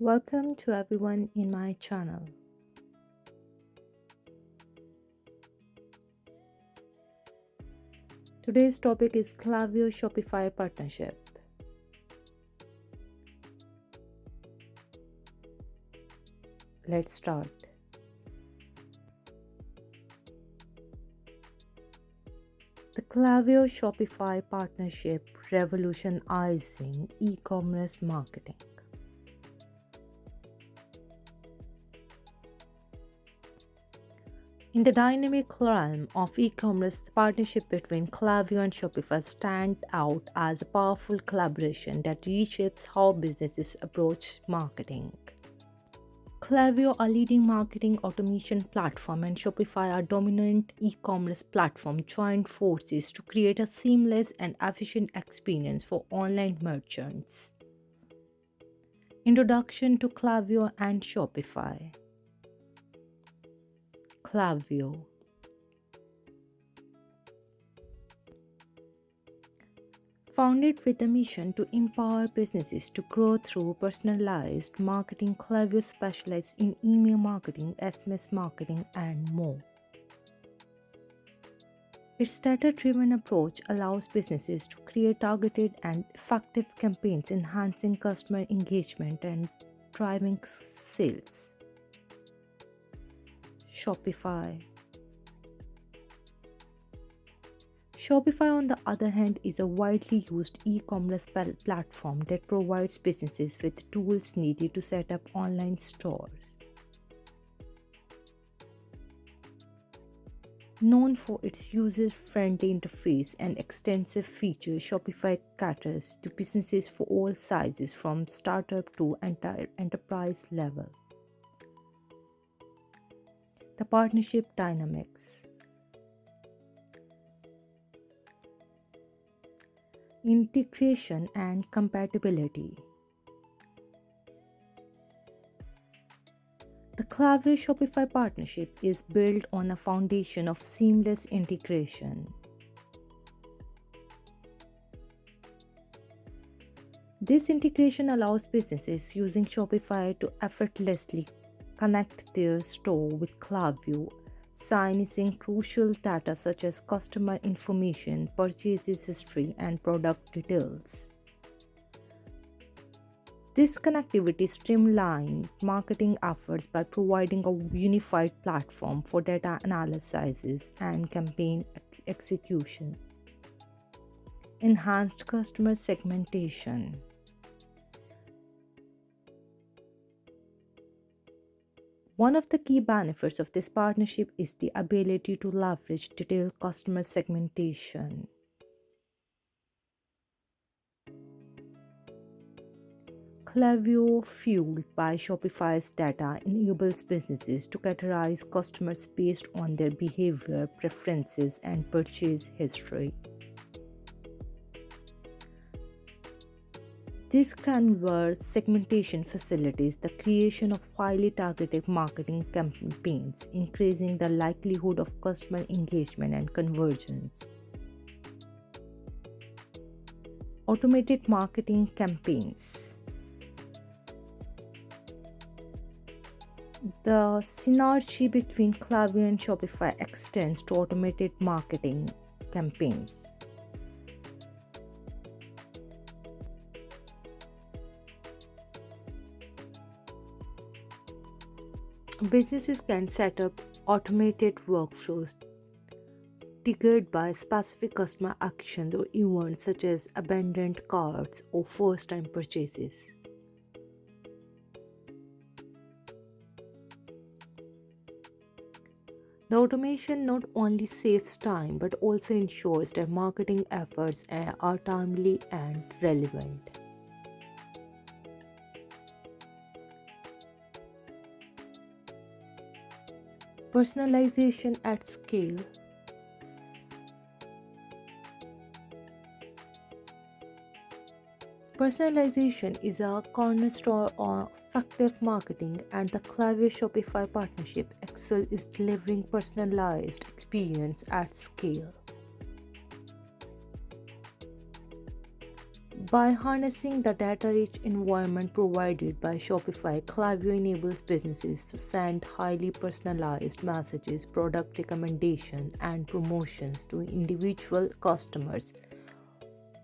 Welcome to everyone in my channel. Today's topic is Klaviyo Shopify partnership. Let's start. The Klaviyo Shopify partnership revolutionizing e-commerce marketing. In the dynamic realm of e-commerce, the partnership between Klaviyo and Shopify stands out as a powerful collaboration that reshapes how businesses approach marketing. Klaviyo, a leading marketing automation platform, and Shopify, a dominant e-commerce platform, joined forces to create a seamless and efficient experience for online merchants. Introduction to Klaviyo and Shopify. Klaviyo. Founded with a mission to empower businesses to grow through personalized marketing, Klaviyo specializes in email marketing, SMS marketing, and more. Its data-driven approach allows businesses to create targeted and effective campaigns, enhancing customer engagement and driving sales. Shopify. Shopify, on the other hand, is a widely used e-commerce platform that provides businesses with tools needed to set up online stores. Known for its user-friendly interface and extensive features, Shopify caters to businesses for all sizes, from startup to enterprise level. The partnership dynamics. Integration and compatibility. The Klaviyo Shopify partnership is built on a foundation of seamless integration. This integration allows businesses using Shopify to effortlessly connect their store with Klaviyo, harnessing crucial data such as customer information, purchases history, and product details. This connectivity streamlines marketing efforts by providing a unified platform for data analysis and campaign execution. Enhanced customer segmentation. One of the key benefits of this partnership is the ability to leverage detailed customer segmentation. Klaviyo, fueled by Shopify's data, enables businesses to categorize customers based on their behavior, preferences, and purchase history. This granular segmentation facilitates the creation of highly targeted marketing campaigns, increasing the likelihood of customer engagement and conversions. Automated marketing campaigns. The synergy between Klaviyo and Shopify extends to automated marketing campaigns. Businesses can set up automated workflows triggered by specific customer actions or events such as abandoned carts or first-time purchases. The automation not only saves time but also ensures that marketing efforts are timely and relevant. Personalization at scale. Personalization is a cornerstone of effective marketing, and the Klaviyo Shopify partnership excels is delivering personalized experience at scale. By harnessing the data-rich environment provided by Shopify, Klaviyo enables businesses to send highly personalized messages, product recommendations, and promotions to individual customers,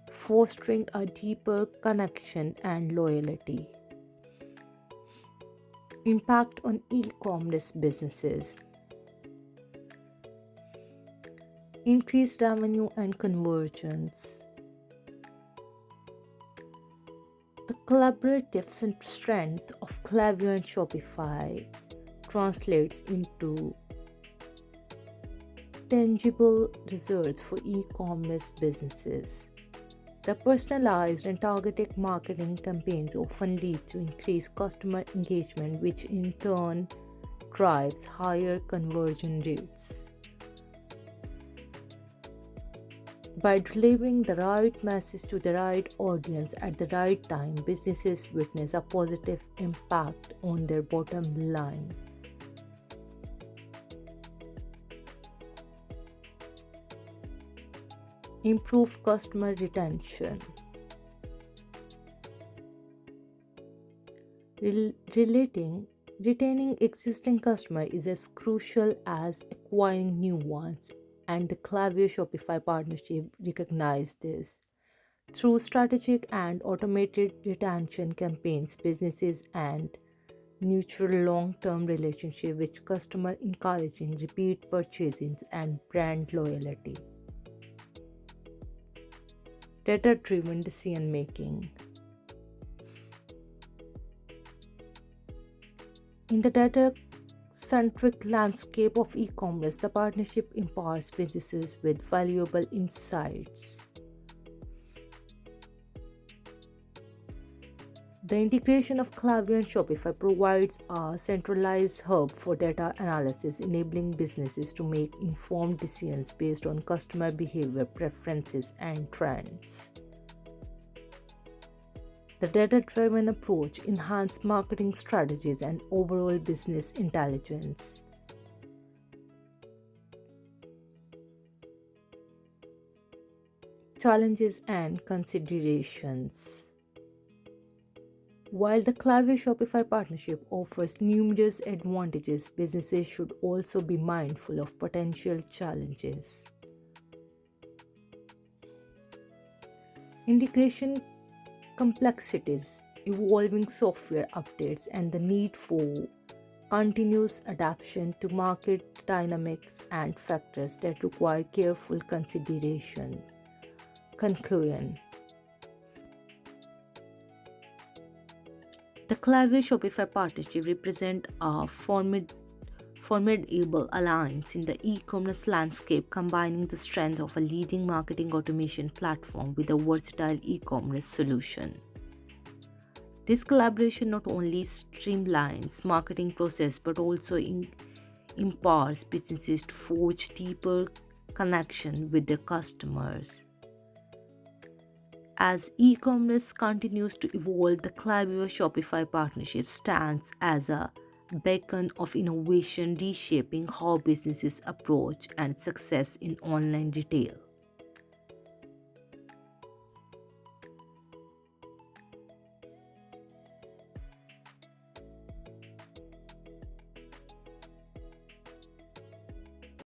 fostering a deeper connection and loyalty. Impact on e-commerce businesses: increased revenue and conversions. The collaborative strength of Klaviyo and Shopify translates into tangible results for e-commerce businesses. The personalized and targeted marketing campaigns often lead to increased customer engagement, which in turn drives higher conversion rates. By delivering the right message to the right audience at the right time, businesses witness a positive impact on their bottom line. Improve customer retention. Retaining existing customers is as crucial as acquiring new ones, and the Klaviyo Shopify partnership recognized this. Through strategic and automated retention campaigns, businesses and nurture long-term relationship with customer, encouraging repeat purchases and brand loyalty. Data-driven decision making. In the data-centric landscape of e-commerce, the partnership empowers businesses with valuable insights. The integration of Klaviyo and Shopify provides a centralized hub for data analysis, enabling businesses to make informed decisions based on customer behavior, preferences, and trends. The data-driven approach enhances marketing strategies and overall business intelligence. Challenges and considerations. While the Klaviyo Shopify partnership offers numerous advantages, businesses should also be mindful of potential challenges. Integration complexities, evolving software updates, and the need for continuous adaptation to market dynamics and factors that require careful consideration. Conclusion. The Klaviyo Shopify partnership represents a formidable alliance in the e-commerce landscape, combining the strength of a leading marketing automation platform with a versatile e-commerce solution. This collaboration not only streamlines marketing process but also empowers businesses to forge deeper connection with their customers. As e-commerce continues to evolve, the Klaviyo Shopify partnership stands as a beacon of innovation, reshaping how businesses approach and success in online retail.